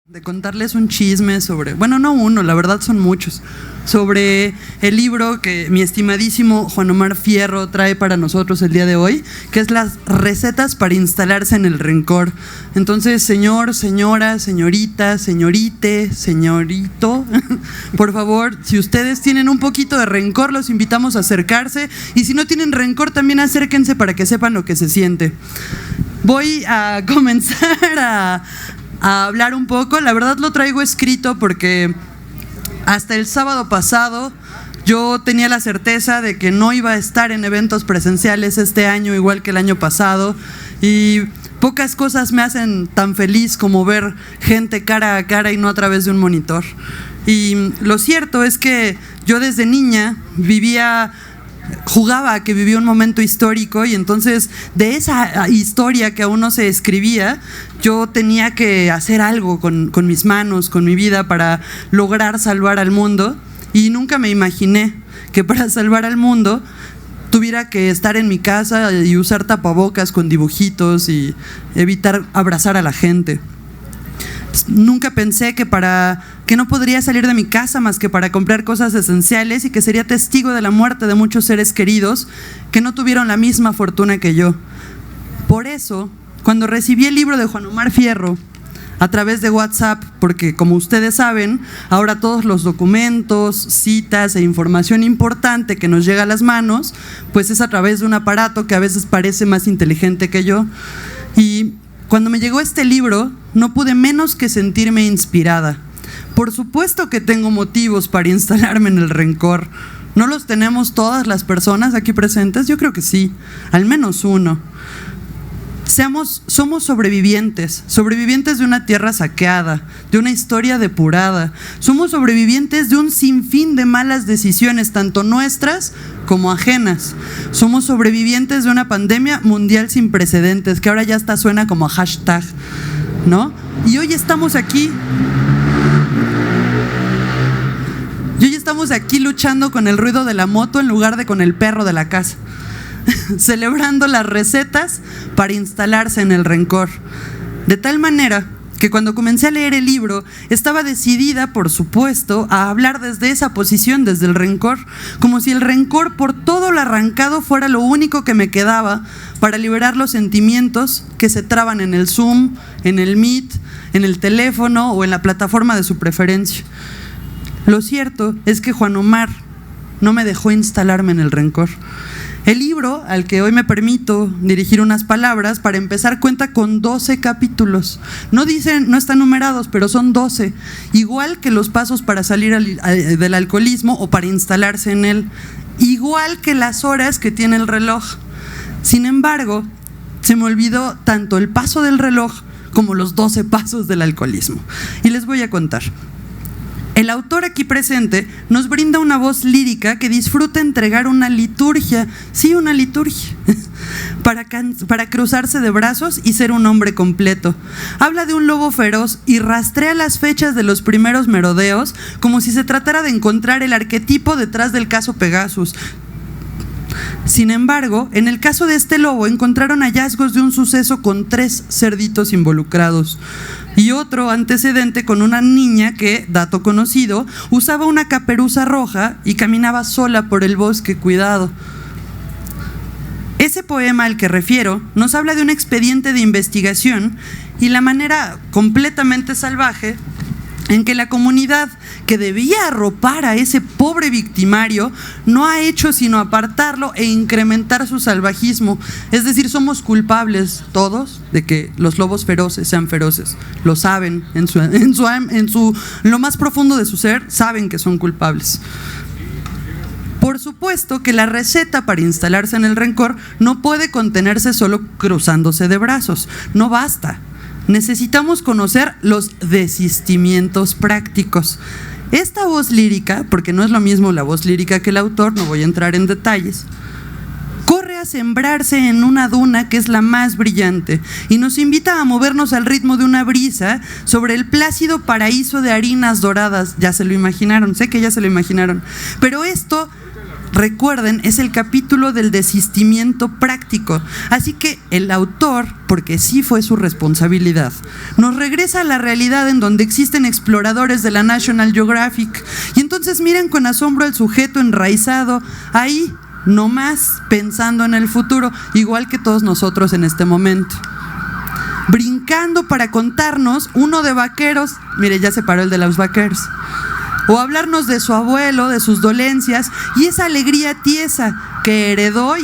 De contarles un chisme sobre, bueno, no uno, la verdad son muchos, sobre el libro que mi estimadísimo Juan Omar Fierro trae para nosotros el día de hoy, que es las recetas para instalarse en el rencor. Entonces, señor, señora, señorita, señorite, señorito, por favor, si ustedes tienen un poquito de rencor, los invitamos a acercarse, y si no tienen rencor, también acérquense para que sepan lo que se siente. Voy a comenzar a hablar un poco. La verdad lo traigo escrito porque hasta el sábado pasado yo tenía la certeza de que no iba a estar en eventos presenciales este año igual que el año pasado, y pocas cosas me hacen tan feliz como ver gente cara a cara y no a través de un monitor. Y lo cierto es que yo desde niña jugaba a que vivía un momento histórico, y entonces de esa historia que aún no se escribía, yo tenía que hacer algo con mis manos, con mi vida, para lograr salvar al mundo. Y nunca me imaginé que para salvar al mundo tuviera que estar en mi casa y usar tapabocas con dibujitos y evitar abrazar a la gente. Nunca pensé que no podría salir de mi casa más que para comprar cosas esenciales, y que sería testigo de la muerte de muchos seres queridos que no tuvieron la misma fortuna que yo. Por eso, cuando recibí el libro de Juan Omar Fierro a través de WhatsApp, porque como ustedes saben, ahora todos los documentos, citas e información importante que nos llega a las manos, pues es a través de un aparato que a veces parece más inteligente que yo. Y cuando me llegó este libro, no pude menos que sentirme inspirada. Por supuesto que tengo motivos para instalarme en el rencor. ¿No los tenemos todas las personas aquí presentes? Yo creo que sí, al menos uno. Somos sobrevivientes de una tierra saqueada, de una historia depurada. Somos sobrevivientes de un sinfín de malas decisiones, tanto nuestras como ajenas. Somos sobrevivientes de una pandemia mundial sin precedentes, que ahora ya hasta suena como hashtag, ¿no? Y hoy estamos aquí luchando con el ruido de la moto en lugar de con el perro de la casa, celebrando las recetas para instalarse en el rencor. De tal manera que cuando comencé a leer el libro, estaba decidida, por supuesto, a hablar desde esa posición, desde el rencor, como si el rencor por todo lo arrancado fuera lo único que me quedaba para liberar los sentimientos que se traban en el Zoom, en el Meet, en el teléfono o en la plataforma de su preferencia. Lo cierto es que Juan Omar no me dejó instalarme en el rencor. El libro, al que hoy me permito dirigir unas palabras, para empezar, cuenta con 12 capítulos. No están numerados, pero son 12. Igual que los pasos para salir del alcoholismo o para instalarse en él. Igual que las horas que tiene el reloj. Sin embargo, se me olvidó tanto el paso del reloj como los 12 pasos del alcoholismo. Y les voy a contar. El autor aquí presente nos brinda una voz lírica que disfruta entregar una liturgia, sí, una liturgia, para cruzarse de brazos y ser un hombre completo. Habla de un lobo feroz y rastrea las fechas de los primeros merodeos como si se tratara de encontrar el arquetipo detrás del caso Pegasus. Sin embargo, en el caso de este lobo encontraron hallazgos de un suceso con 3 cerditos involucrados y otro antecedente con una niña que, dato conocido, usaba una caperuza roja y caminaba sola por el bosque cuidado. Ese poema al que refiero nos habla de un expediente de investigación y la manera completamente salvaje en que la comunidad que debía arropar a ese pobre victimario no ha hecho sino apartarlo e incrementar su salvajismo. Es decir, somos culpables todos de que los lobos feroces sean feroces. Lo saben, en lo más profundo de su ser, saben que son culpables. Por supuesto que la receta para instalarse en el rencor no puede contenerse solo cruzándose de brazos. No basta. Necesitamos conocer los desistimientos prácticos. Esta voz lírica, porque no es lo mismo la voz lírica que el autor, no voy a entrar en detalles, corre sembrarse en una duna que es la más brillante y nos invita a movernos al ritmo de una brisa sobre el plácido paraíso de harinas doradas. Ya se lo imaginaron, sé que ya se lo imaginaron, pero esto, recuerden, es el capítulo del desistimiento práctico. Así que el autor, porque sí fue su responsabilidad, nos regresa a la realidad en donde existen exploradores de la National Geographic. Y entonces miren con asombro al sujeto enraizado ahí, nomás pensando en el futuro, igual que todos nosotros en este momento. Brincando para contarnos uno de vaqueros, mire, ya se paró el de los vaqueros, o hablarnos de su abuelo, de sus dolencias y esa alegría tiesa que heredó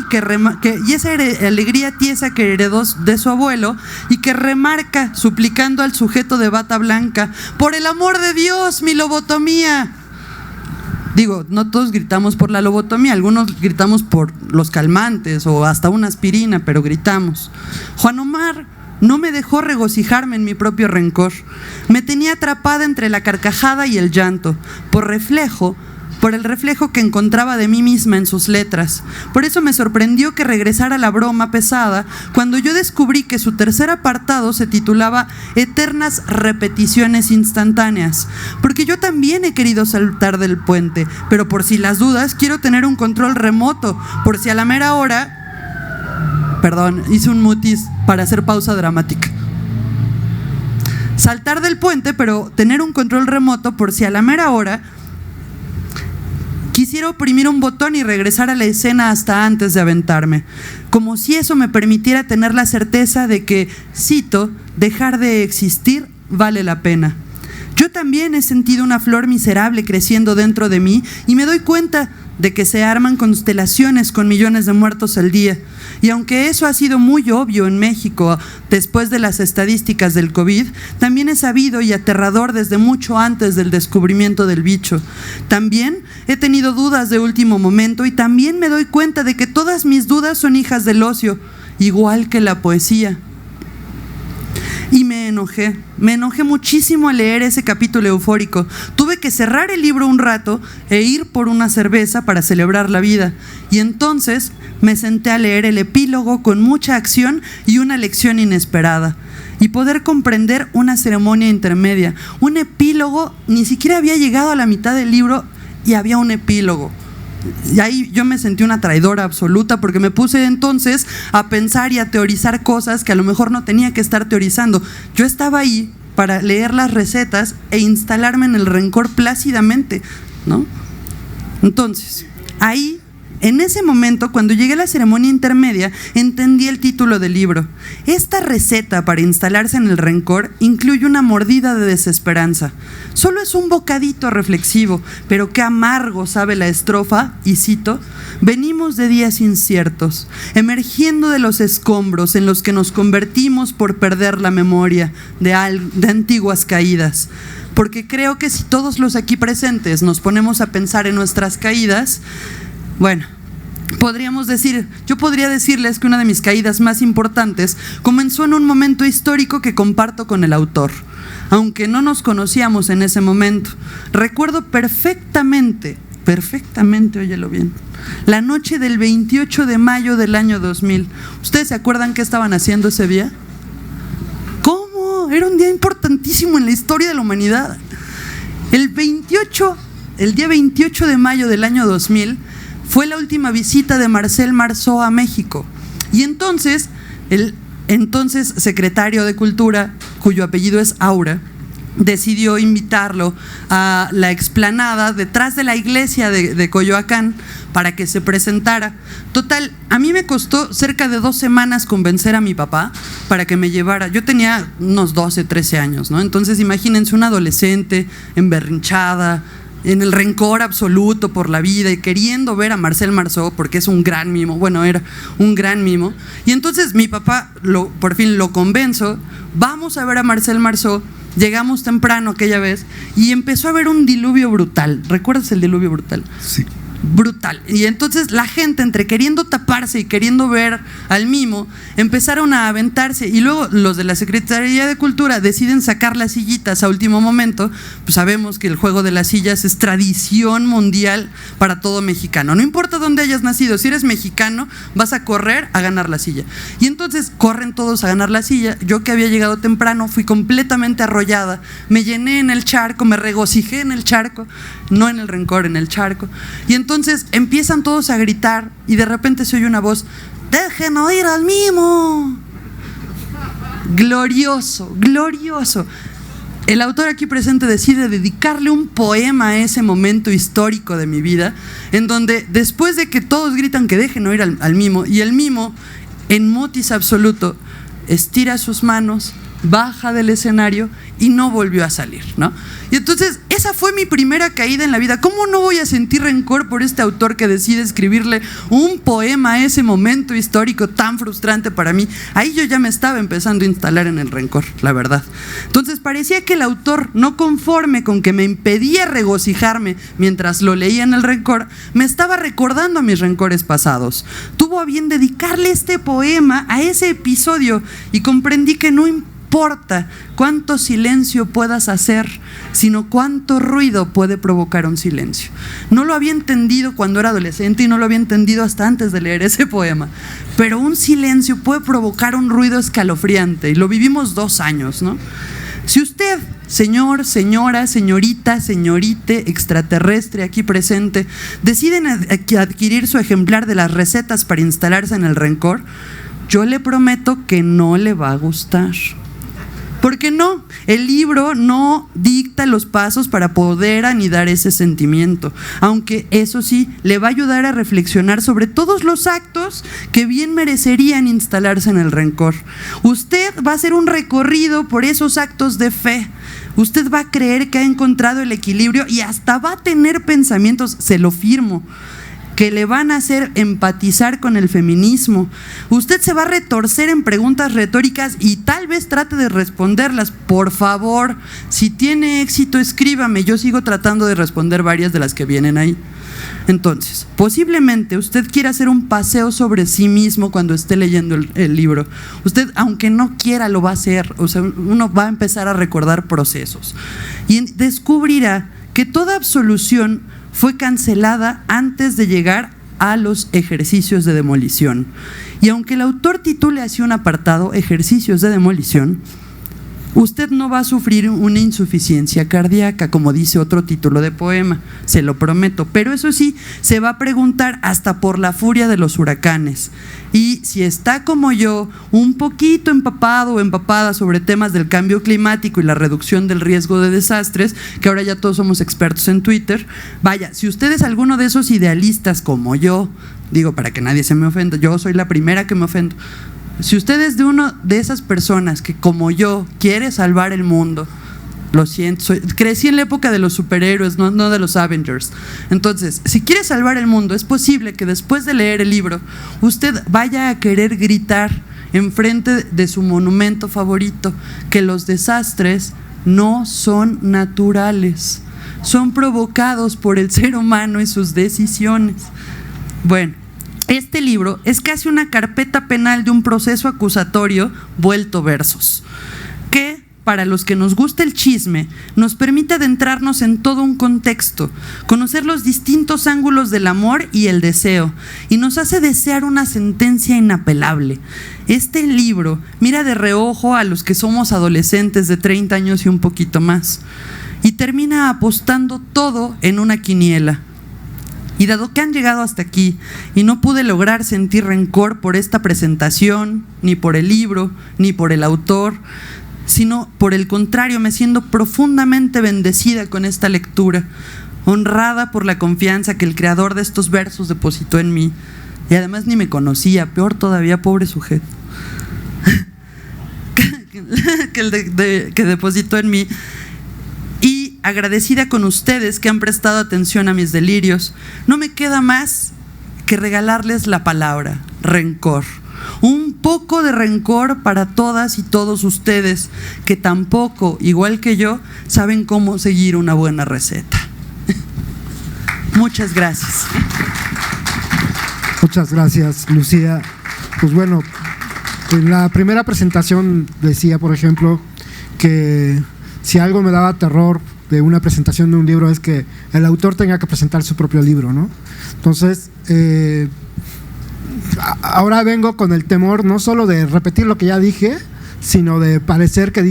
de su abuelo y que remarca suplicando al sujeto de bata blanca: por el amor de Dios, mi lobotomía. Digo, no todos gritamos por la lobotomía, algunos gritamos por los calmantes o hasta una aspirina, pero gritamos. Juan Omar no me dejó regocijarme en mi propio rencor. Me tenía atrapada entre la carcajada y el llanto, por el reflejo que encontraba de mí misma en sus letras. Por eso me sorprendió que regresara la broma pesada cuando yo descubrí que su tercer apartado se titulaba Eternas repeticiones instantáneas. Porque yo también he querido saltar del puente, pero por si las dudas quiero tener un control remoto, por si a la mera hora... Perdón, hice un mutis para hacer pausa dramática. Saltar del puente, pero tener un control remoto por si a la mera hora quisiera oprimir un botón y regresar a la escena hasta antes de aventarme. Como si eso me permitiera tener la certeza de que, cito, dejar de existir vale la pena. Yo también he sentido una flor miserable creciendo dentro de mí y me doy cuenta de que se arman constelaciones con millones de muertos al día. Y aunque eso ha sido muy obvio en México después de las estadísticas del COVID, también es sabido y aterrador desde mucho antes del descubrimiento del bicho. También he tenido dudas de último momento y también me doy cuenta de que todas mis dudas son hijas del ocio, igual que la poesía. Y me enojé muchísimo al leer ese capítulo eufórico. Tuve que cerrar el libro un rato e ir por una cerveza para celebrar la vida. Y entonces me senté a leer el epílogo con mucha acción y una lección inesperada. Y poder comprender una ceremonia intermedia. Un epílogo, ni siquiera había llegado a la mitad del libro y había un epílogo. Y ahí yo me sentí una traidora absoluta porque me puse entonces a pensar y a teorizar cosas que a lo mejor no tenía que estar teorizando. Yo estaba ahí para leer las recetas e instalarme en el rencor plácidamente, ¿no? Entonces, ahí, en ese momento, cuando llegué a la ceremonia intermedia, entendí el título del libro. Esta receta para instalarse en el rencor incluye una mordida de desesperanza. Solo es un bocadito reflexivo, pero qué amargo sabe la estrofa, y cito: venimos de días inciertos, emergiendo de los escombros en los que nos convertimos por perder la memoria de antiguas caídas. Porque creo que si todos los aquí presentes nos ponemos a pensar en nuestras caídas, bueno, yo podría decirles que una de mis caídas más importantes comenzó en un momento histórico que comparto con el autor, aunque no nos conocíamos en ese momento. Recuerdo perfectamente, óyelo bien, la noche del 28 de mayo del año 2000. ¿Ustedes se acuerdan qué estaban haciendo ese día? ¿Cómo? Era un día importantísimo en la historia de la humanidad. El día 28 de mayo del año 2000 fue la última visita de Marcel Marceau a México. Y entonces, el entonces secretario de Cultura, cuyo apellido es Aura, decidió invitarlo a la explanada detrás de la iglesia de Coyoacán para que se presentara. Total, a mí me costó cerca de 2 semanas convencer a mi papá para que me llevara. Yo tenía unos 12, 13 años, ¿no? Entonces imagínense una adolescente emberrinchada, en el rencor absoluto por la vida y queriendo ver a Marcel Marceau porque es un gran mimo. Bueno, era un gran mimo. Y entonces mi papá por fin lo convenzo, vamos a ver a Marcel Marceau. Llegamos temprano aquella vez y empezó a haber un diluvio brutal. ¿Recuerdas el diluvio brutal? Sí. brutal. Y entonces la gente, entre queriendo taparse y queriendo ver al mimo, empezaron a aventarse, y luego los de la Secretaría de Cultura deciden sacar las sillitas a último momento. Pues sabemos que el juego de las sillas es tradición mundial para todo mexicano, no importa dónde hayas nacido, si eres mexicano vas a correr a ganar la silla. Y entonces corren todos a ganar la silla. Yo, que había llegado temprano, fui completamente arrollada, me llené en el charco, me regocijé en el charco, no en el rencor, en el charco. Y entonces empiezan todos a gritar, y de repente se oye una voz: ¡dejen oír al mimo! Glorioso, glorioso. El autor aquí presente decide dedicarle un poema a ese momento histórico de mi vida, en donde, después de que todos gritan que dejen oír al mimo, y el mimo, en mutis absoluto, estira sus manos, baja del escenario y no volvió a salir, ¿no? Y entonces esa fue mi primera caída en la vida. ¿Cómo no voy a sentir rencor por este autor que decide escribirle un poema a ese momento histórico tan frustrante para mí? Ahí yo ya me estaba empezando a instalar en el rencor, la verdad. Entonces parecía que el autor, no conforme con que me impedía regocijarme mientras lo leía en el rencor, me estaba recordando mis rencores pasados. Tuvo a bien dedicarle este poema a ese episodio, y comprendí que no importa cuánto silencio puedas hacer, sino cuánto ruido puede provocar un silencio. No lo había entendido cuando era adolescente, y no lo había entendido hasta antes de leer ese poema, pero un silencio puede provocar un ruido escalofriante, y lo vivimos 2 años, ¿no? Si usted, señor, señora, señorita, señorite, extraterrestre aquí presente, deciden adquirir su ejemplar de las recetas para instalarse en el rencor, yo le prometo que no le va a gustar. ¿Por qué no? El libro no dicta los pasos para poder anidar ese sentimiento, aunque eso sí, le va a ayudar a reflexionar sobre todos los actos que bien merecerían instalarse en el rencor. Usted va a hacer un recorrido por esos actos de fe. Usted va a creer que ha encontrado el equilibrio, y hasta va a tener pensamientos, se lo firmo, que le van a hacer empatizar con el feminismo. Usted se va a retorcer en preguntas retóricas y tal vez trate de responderlas. Por favor, si tiene éxito, escríbame. Yo sigo tratando de responder varias de las que vienen ahí. Entonces, posiblemente usted quiera hacer un paseo sobre sí mismo cuando esté leyendo el libro. Usted, aunque no quiera, lo va a hacer. O sea, uno va a empezar a recordar procesos y descubrirá que toda absolución fue cancelada antes de llegar a los ejercicios de demolición. Y aunque el autor titule así un apartado, ejercicios de demolición, usted no va a sufrir una insuficiencia cardíaca, como dice otro título de poema, se lo prometo. Pero eso sí, se va a preguntar hasta por la furia de los huracanes. Y si está como yo, un poquito empapado o empapada sobre temas del cambio climático y la reducción del riesgo de desastres, que ahora ya todos somos expertos en Twitter, vaya, si usted es alguno de esos idealistas como yo, digo para que nadie se me ofenda, yo soy la primera que me ofendo. Si usted es de una de esas personas que, como yo, quiere salvar el mundo, lo siento, crecí en la época de los superhéroes, no de los Avengers. Entonces, si quiere salvar el mundo, es posible que después de leer el libro, usted vaya a querer gritar enfrente de su monumento favorito que los desastres no son naturales, son provocados por el ser humano y sus decisiones. Bueno, este libro es casi una carpeta penal de un proceso acusatorio vuelto versos, que, para los que nos gusta el chisme, nos permite adentrarnos en todo un contexto, conocer los distintos ángulos del amor y el deseo, y nos hace desear una sentencia inapelable. Este libro mira de reojo a los que somos adolescentes de 30 años y un poquito más, y termina apostando todo en una quiniela. Y dado que han llegado hasta aquí y no pude lograr sentir rencor por esta presentación, ni por el libro, ni por el autor, sino por el contrario, me siento profundamente bendecida con esta lectura, honrada por la confianza que el creador de estos versos depositó en mí. Y además ni me conocía, peor todavía, pobre sujeto, que depositó en mí. Agradecida con ustedes que han prestado atención a mis delirios, no me queda más que regalarles la palabra rencor. Un poco de rencor para todas y todos ustedes que tampoco, igual que yo, saben cómo seguir una buena receta. Muchas gracias. Muchas gracias, Lucía. Pues bueno, en la primera presentación decía, por ejemplo, que si algo me daba terror de una presentación de un libro es que el autor tenga que presentar su propio libro, ¿no? Entonces, ahora vengo con el temor no solo de repetir lo que ya dije, sino de parecer que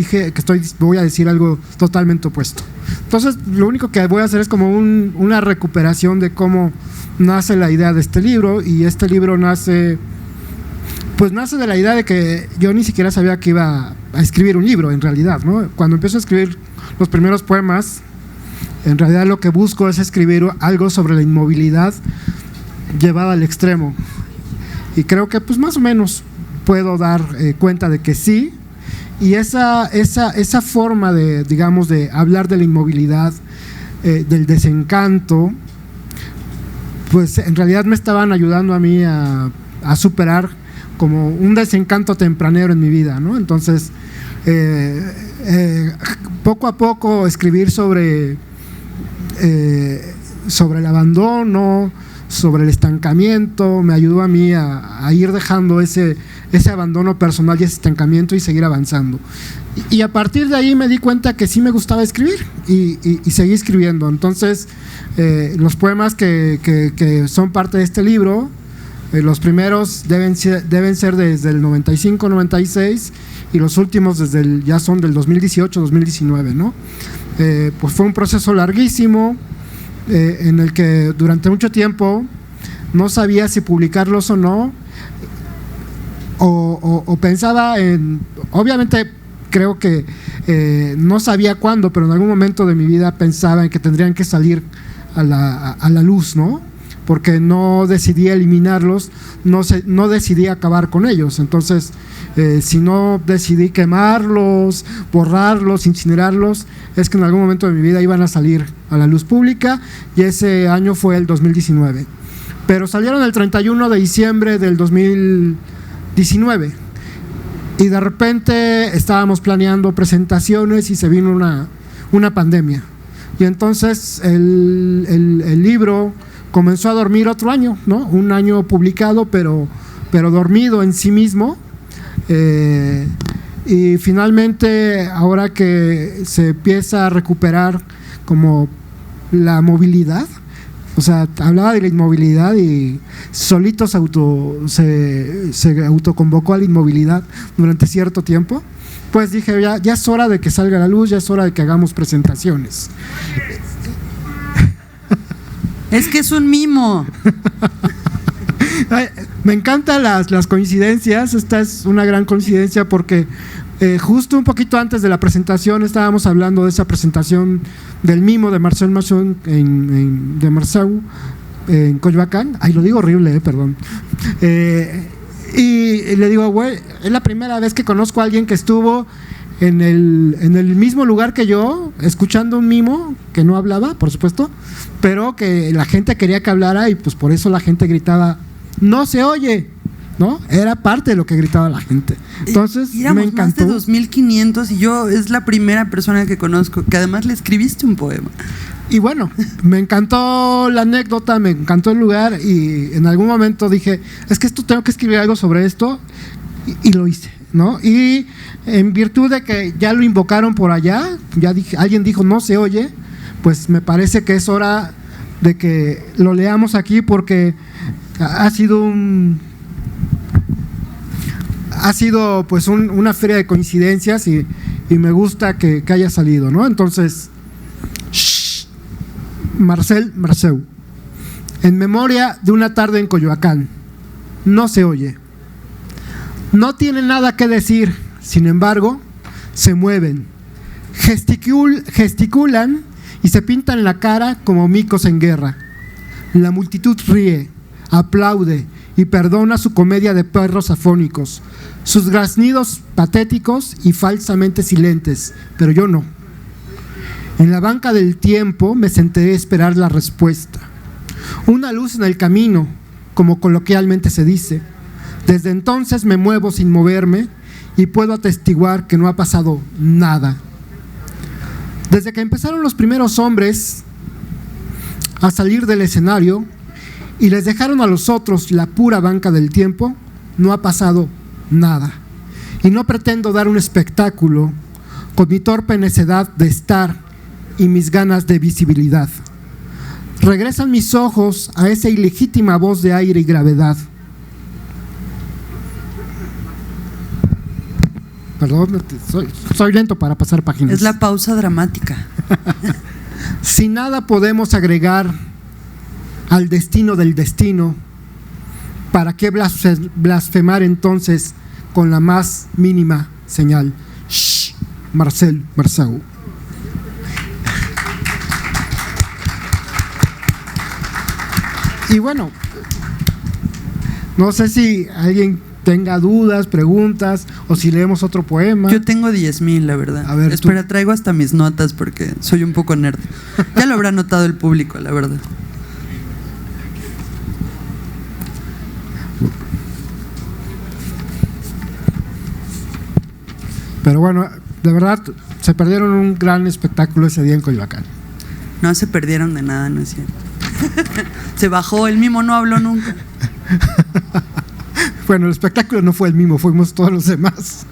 voy a decir algo totalmente opuesto. Entonces, lo único que voy a hacer es como una recuperación de cómo nace la idea de este libro, y este libro nace de la idea de que yo ni siquiera sabía que iba a escribir un libro, en realidad, ¿no? Cuando empiezo a escribir los primeros poemas, en realidad lo que busco es escribir algo sobre la inmovilidad llevada al extremo, y creo que pues más o menos puedo dar cuenta de que sí. Y esa forma de, digamos, de hablar de la inmovilidad, del desencanto, pues en realidad me estaban ayudando a mí a superar como un desencanto tempranero en mi vida, ¿no? Entonces, poco a poco escribir sobre el abandono, sobre el estancamiento, me ayudó a mí a ir dejando ese abandono personal y ese estancamiento y seguir avanzando. Y a partir de ahí me di cuenta que sí me gustaba escribir y seguí escribiendo. Entonces, los poemas que son parte de este libro, los primeros deben ser desde el 95-96 y los últimos ya son del 2018-2019, ¿no? Pues fue un proceso larguísimo, en el que durante mucho tiempo no sabía si publicarlos o no, o pensaba obviamente creo que no sabía cuándo, pero en algún momento de mi vida pensaba en que tendrían que salir a la luz, ¿no? Porque no decidí eliminarlos, no decidí acabar con ellos. Entonces, si no decidí quemarlos, borrarlos, incinerarlos, es que en algún momento de mi vida iban a salir a la luz pública, y ese año fue el 2019. Pero salieron el 31 de diciembre del 2019, y de repente estábamos planeando presentaciones y se vino una pandemia, y entonces el libro comenzó a dormir otro año, ¿no? Un año publicado, pero dormido en sí mismo. Y finalmente, ahora que se empieza a recuperar como la movilidad, o sea, hablaba de la inmovilidad y solito se autoconvocó a la inmovilidad durante cierto tiempo, pues dije, ya es hora de que salga a la luz, ya es hora de que hagamos presentaciones. Es que es un mimo. Me encantan las coincidencias. Esta es una gran coincidencia porque justo un poquito antes de la presentación estábamos hablando de esa presentación del mimo de Marcel Marceau de Marceau en Coyoacán. Ay, lo digo horrible, perdón. Y le digo, güey, es la primera vez que conozco a alguien que estuvo en el mismo lugar que yo, escuchando un mimo que no hablaba, por supuesto, pero que la gente quería que hablara, y pues por eso la gente gritaba, no se oye, ¿no? Era parte de lo que gritaba la gente. Entonces, me encantó. Más de 2,500 y yo es la primera persona que conozco que además le escribiste un poema. Y bueno, me encantó la anécdota, me encantó el lugar, y en algún momento dije, es que tengo que escribir algo sobre esto, y lo hice, ¿no? Y en virtud de que ya lo invocaron por allá, alguien dijo no se oye, pues me parece que es hora de que lo leamos aquí, porque ha sido pues una feria de coincidencias, y me gusta que haya salido, ¿no? Entonces, Marcel Marceau, en memoria de una tarde en Coyoacán. No se oye. No tienen nada que decir, sin embargo, se mueven, gesticulan y se pintan la cara como micos en guerra. La multitud ríe, aplaude y perdona su comedia de perros afónicos, sus graznidos patéticos y falsamente silentes, pero yo no. En la banca del tiempo me senté a esperar la respuesta. Una luz en el camino, como coloquialmente se dice. Desde entonces me muevo sin moverme y puedo atestiguar que no ha pasado nada. Desde que empezaron los primeros hombres a salir del escenario y les dejaron a los otros la pura banca del tiempo, no ha pasado nada. Y no pretendo dar un espectáculo con mi torpe necedad de estar y mis ganas de visibilidad. Regresan mis ojos a esa ilegítima voz de aire y gravedad. Perdón, soy lento para pasar páginas. Es la pausa dramática. Si nada podemos agregar al destino del destino, ¿para qué blasfemar entonces con la más mínima señal? Shh, Marcel Marceau. Y bueno, no sé si alguien tenga dudas, preguntas, o si leemos otro poema. Yo tengo 10,000, la verdad. A ver, espera, traigo hasta mis notas porque soy un poco nerd. Ya lo habrá notado el público, la verdad. Pero bueno, de verdad, se perdieron un gran espectáculo ese día en Coyoacán. No se perdieron de nada, no es cierto. Se bajó, el mimo no habló nunca. Bueno, el espectáculo no fue el mimo, fuimos todos los demás.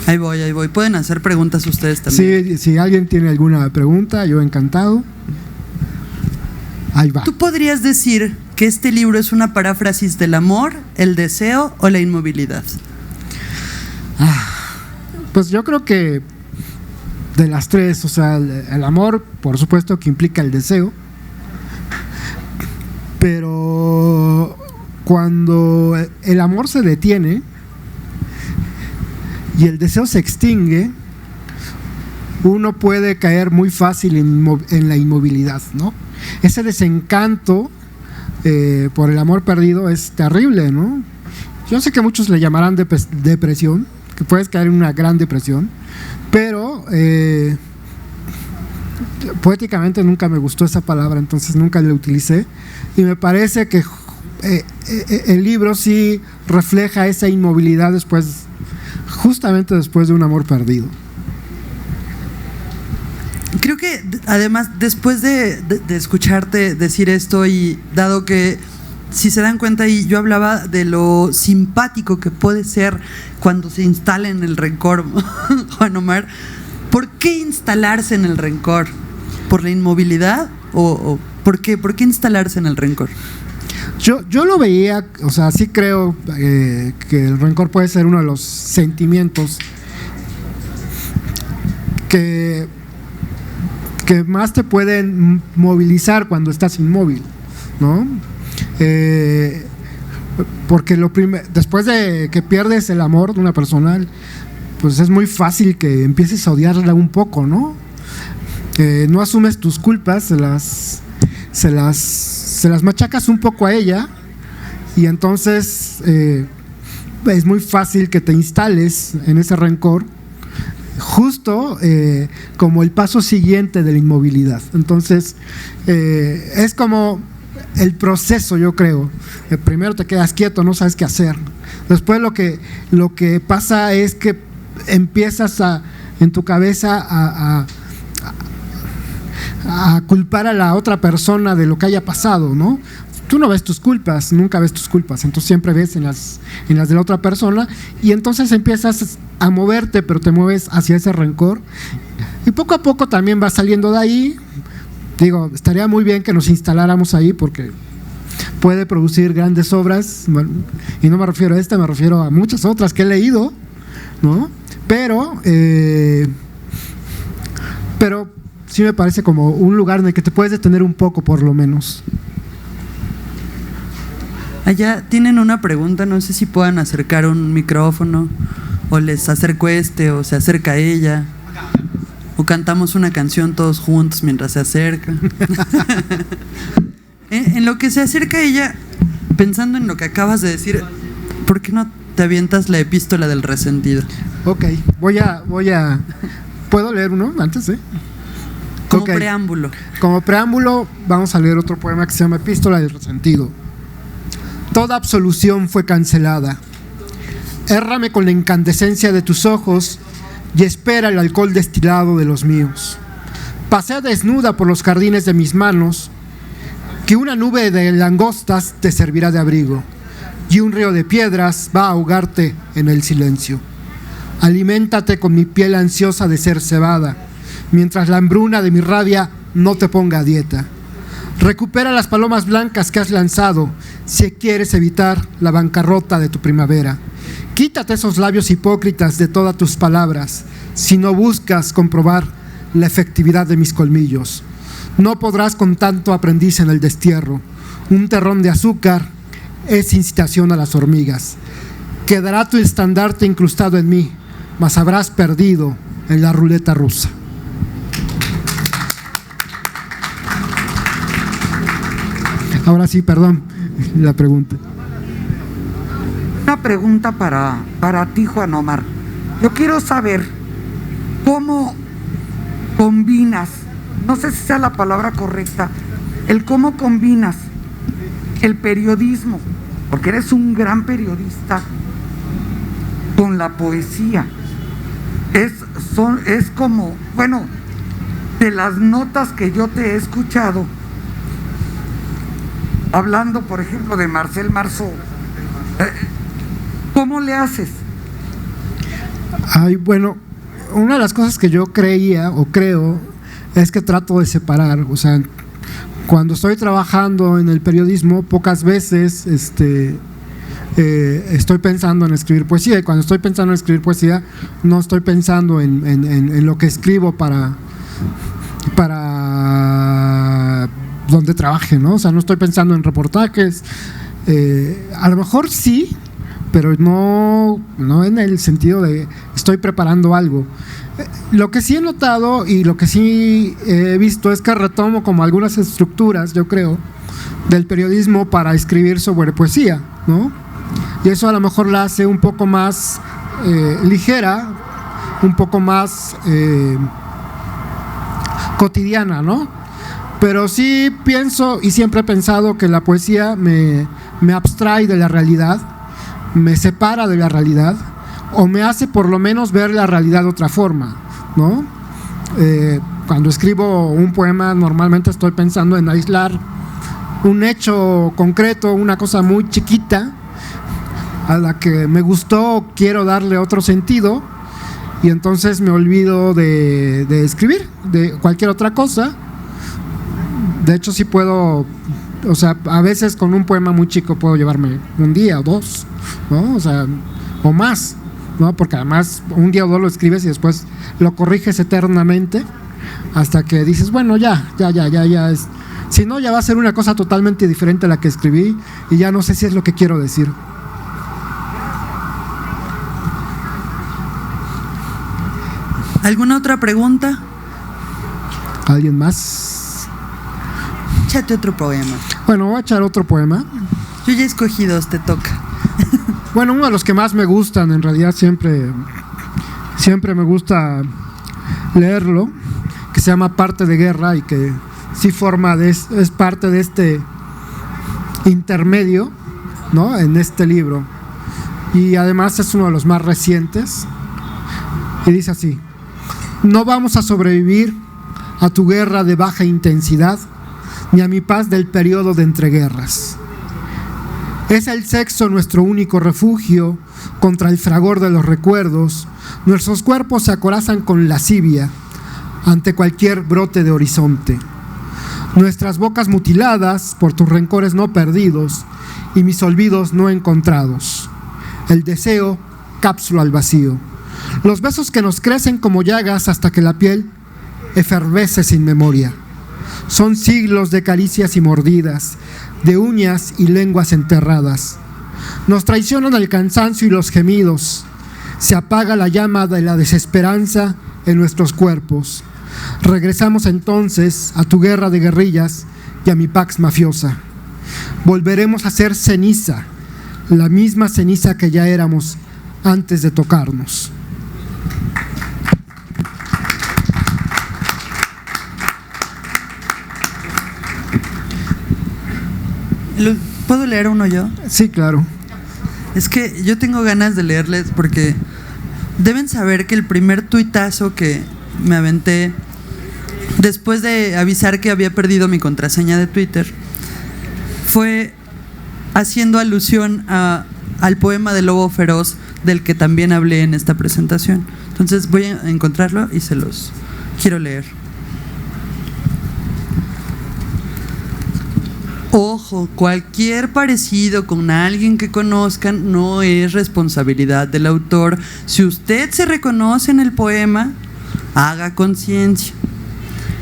Ahí voy. Pueden hacer preguntas ustedes también. Sí, si alguien tiene alguna pregunta, yo encantado. Ahí va. ¿Tú podrías decir que este libro es una paráfrasis del amor, el deseo o la inmovilidad? Pues yo creo que de las tres, o sea, el amor, por supuesto que implica el deseo, pero cuando el amor se detiene y el deseo se extingue, uno puede caer muy fácil en la inmovilidad, ¿no? Ese desencanto por el amor perdido es terrible, ¿no? Yo sé que muchos le llamarán depresión, que puedes caer en una gran depresión, pero poéticamente nunca me gustó esa palabra, entonces nunca la utilicé, y me parece que el libro sí refleja esa inmovilidad justamente después de un amor perdido. Creo que además después de escucharte decir esto, y dado que si se dan cuenta, y yo hablaba de lo simpático que puede ser cuando se instala en el rencor, Juan Omar, ¿por qué instalarse en el rencor? ¿Por la inmovilidad? ¿O por qué instalarse en el rencor? Yo lo veía, o sea, sí creo que el rencor puede ser uno de los sentimientos que más te pueden movilizar cuando estás inmóvil, ¿no? Porque después de que pierdes el amor de una persona, pues es muy fácil que empieces a odiarla un poco, ¿no? No asumes tus culpas, se las machacas un poco a ella, y entonces es muy fácil que te instales en ese rencor, justo como el paso siguiente de la inmovilidad. Entonces es como el proceso, yo creo. Primero te quedas quieto, no sabes qué hacer. Después lo que pasa es que empiezas en tu cabeza a culpar a la otra persona de lo que haya pasado, ¿no? Tú no ves tus culpas, nunca ves tus culpas, entonces siempre ves en las de la otra persona, y entonces empiezas a moverte, pero te mueves hacia ese rencor, y poco a poco también vas saliendo de ahí. Digo, estaría muy bien que nos instaláramos ahí, porque puede producir grandes obras, y no me refiero a esta, me refiero a muchas otras que he leído, ¿no? Pero sí me parece como un lugar en el que te puedes detener un poco, por lo menos. Allá tienen una pregunta, no sé si puedan acercar un micrófono, o les acerco o se acerca ella, o cantamos una canción todos juntos mientras se acerca. En lo que se acerca ella, pensando en lo que acabas de decir, ¿por qué no te avientas la epístola del resentido? Ok, voy a ¿puedo leer uno antes, Como preámbulo. Como preámbulo vamos a leer otro poema que se llama Epístola del Resentido. Toda absolución fue cancelada. Érrame con la incandescencia de tus ojos y espera el alcohol destilado de los míos. Pasea desnuda por los jardines de mis manos, que una nube de langostas te servirá de abrigo y un río de piedras va a ahogarte en el silencio. Aliméntate con mi piel ansiosa de ser cebada, mientras la hambruna de mi rabia no te ponga a dieta. Recupera las palomas blancas que has lanzado si quieres evitar la bancarrota de tu primavera. Quítate esos labios hipócritas de todas tus palabras si no buscas comprobar la efectividad de mis colmillos. No podrás con tanto aprendiz en el destierro. Un terrón de azúcar es incitación a las hormigas. Quedará tu estandarte incrustado en mí, mas habrás perdido en la ruleta rusa. Ahora sí, perdón, la pregunta. Una pregunta para ti, Juan Omar. Yo quiero saber cómo combinas, no sé si sea la palabra correcta, cómo combinas el periodismo, porque eres un gran periodista, con la poesía. Es como, bueno, de las notas que yo te he escuchado, hablando, por ejemplo, de Marcel Marceau, ¿cómo le haces? Ay, bueno, una de las cosas que yo creía o creo es que trato de separar, o sea, cuando estoy trabajando en el periodismo, pocas veces estoy pensando en escribir poesía, y cuando estoy pensando en escribir poesía, no estoy pensando en lo que escribo para donde trabaje, ¿no? O sea, no estoy pensando en reportajes, a lo mejor sí, pero no en el sentido de estoy preparando algo. Lo que sí he notado y lo que sí he visto es que retomo como algunas estructuras, yo creo, del periodismo para escribir sobre poesía, ¿no? Y eso a lo mejor la hace un poco más ligera, un poco más cotidiana, ¿no? Pero sí pienso y siempre he pensado que la poesía me abstrae de la realidad, me separa de la realidad, o me hace por lo menos ver la realidad de otra forma, ¿no? Cuando escribo un poema, normalmente estoy pensando en aislar un hecho concreto, una cosa muy chiquita a la que me gustó, quiero darle otro sentido, y entonces me olvido de escribir, de cualquier otra cosa. De hecho, sí puedo, o sea, a veces con un poema muy chico puedo llevarme un día o dos, ¿no? O sea, o más, ¿no? Porque además un día o dos lo escribes y después lo corriges eternamente hasta que dices, bueno, ya es, si no, ya va a ser una cosa totalmente diferente a la que escribí y ya no sé si es lo que quiero decir. ¿Alguna otra pregunta? ¿Alguien más? Échate otro poema. Bueno, voy a echar otro poema. Yo ya escogí dos, te toca. Bueno, uno de los que más me gustan, en realidad siempre me gusta leerlo, que se llama Parte de Guerra, y que sí es parte de este intermedio, ¿no? En este libro, y además es uno de los más recientes, y dice así: no vamos a sobrevivir a tu guerra de baja intensidad, ni a mi paz del periodo de entreguerras. Es el sexo nuestro único refugio contra el fragor de los recuerdos. Nuestros cuerpos se acorazan con lascivia ante cualquier brote de horizonte. Nuestras bocas mutiladas por tus rencores no perdidos y mis olvidos no encontrados. El deseo, cápsula al vacío. Los besos que nos crecen como llagas hasta que la piel efervece sin memoria. Son siglos de caricias y mordidas, de uñas y lenguas enterradas. Nos traicionan el cansancio y los gemidos. Se apaga la llama de la desesperanza en nuestros cuerpos. Regresamos entonces a tu guerra de guerrillas y a mi pax mafiosa. Volveremos a ser ceniza, la misma ceniza que ya éramos antes de tocarnos. ¿Puedo leer uno yo? Sí, claro. Es que yo tengo ganas de leerles porque deben saber que el primer tuitazo que me aventé después de avisar que había perdido mi contraseña de Twitter fue haciendo alusión al poema de Lobo Feroz, del que también hablé en esta presentación. Entonces voy a encontrarlo y se los quiero leer. Ojo, cualquier parecido con alguien que conozcan no es responsabilidad del autor. Si usted se reconoce en el poema, haga conciencia.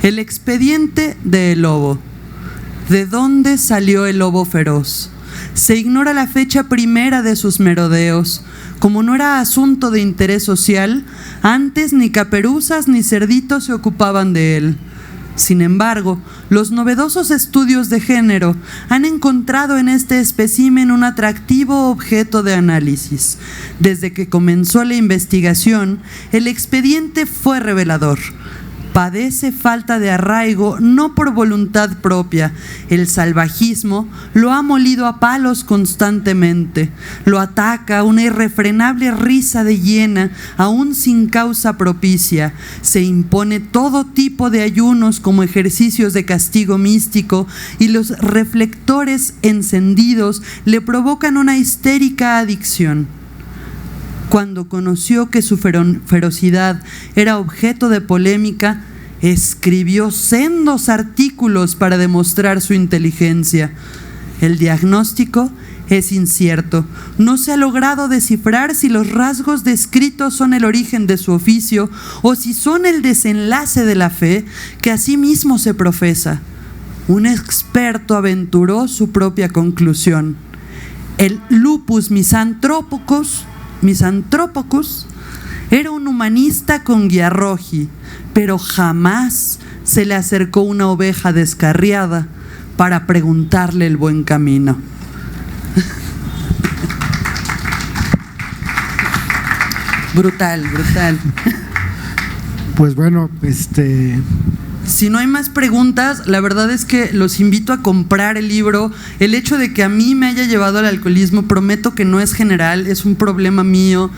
El expediente del lobo. ¿De dónde salió el lobo feroz? Se ignora la fecha primera de sus merodeos. Como no era asunto de interés social, antes ni caperuzas ni cerditos se ocupaban de él. Sin embargo, los novedosos estudios de género han encontrado en este espécimen un atractivo objeto de análisis. Desde que comenzó la investigación, el expediente fue revelador. Padece falta de arraigo no por voluntad propia. El salvajismo lo ha molido a palos constantemente. Lo ataca una irrefrenable risa de hiena, aún sin causa propicia. Se impone todo tipo de ayunos como ejercicios de castigo místico y los reflectores encendidos le provocan una histérica adicción. Cuando conoció que su ferocidad era objeto de polémica, escribió sendos artículos para demostrar su inteligencia. El diagnóstico es incierto. No se ha logrado descifrar si los rasgos descritos son el origen de su oficio o si son el desenlace de la fe que asimismo se profesa. Un experto aventuró su propia conclusión. El lupus misanthropus era un humanista con guiarroji, pero jamás se le acercó una oveja descarriada para preguntarle el buen camino. Brutal. Pues bueno, Si no hay más preguntas, la verdad es que los invito a comprar el libro. El hecho de que a mí me haya llevado al alcoholismo, prometo que no es general, es un problema mío.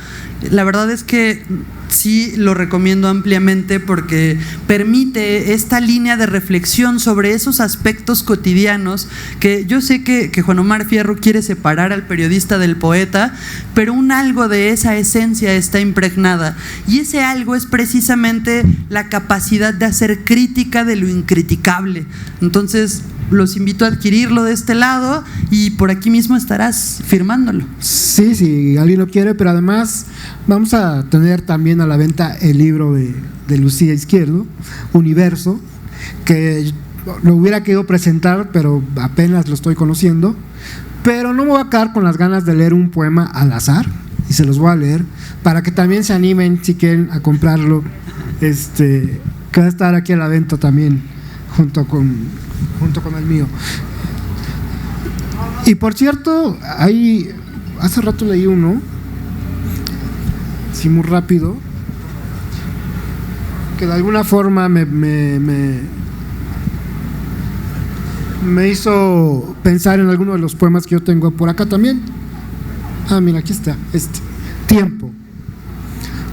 La verdad es que sí lo recomiendo ampliamente porque permite esta línea de reflexión sobre esos aspectos cotidianos que yo sé que Juan Omar Fierro quiere separar al periodista del poeta, pero un algo de esa esencia está impregnada, y ese algo es precisamente la capacidad de hacer crítica de lo incriticable. Entonces los invito a adquirirlo de este lado y por aquí mismo estarás firmándolo. Sí, si alguien lo quiere, pero además vamos a tener también a la venta el libro de Lucía Izquierdo, Universo, que lo hubiera querido presentar, pero apenas lo estoy conociendo, pero no me voy a quedar con las ganas de leer un poema al azar, y se los voy a leer, para que también se animen si quieren a comprarlo, que va a estar aquí a la venta también, junto con el mío. Y por cierto, hace rato leí uno, sí, muy rápido, que de alguna forma me hizo pensar en alguno de los poemas que yo tengo por acá también. Mira, aquí está, Tiempo.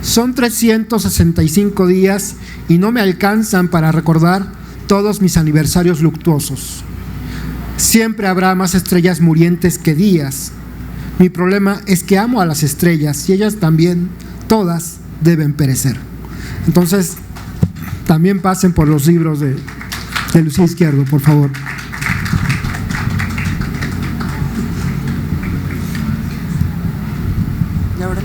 Son 365 días y no me alcanzan para recordar todos mis aniversarios luctuosos. Siempre habrá más estrellas murientes que días. Mi problema es que amo a las estrellas y ellas también, todas deben perecer. Entonces, también pasen por los libros de Lucía Izquierdo, por favor. Y ahora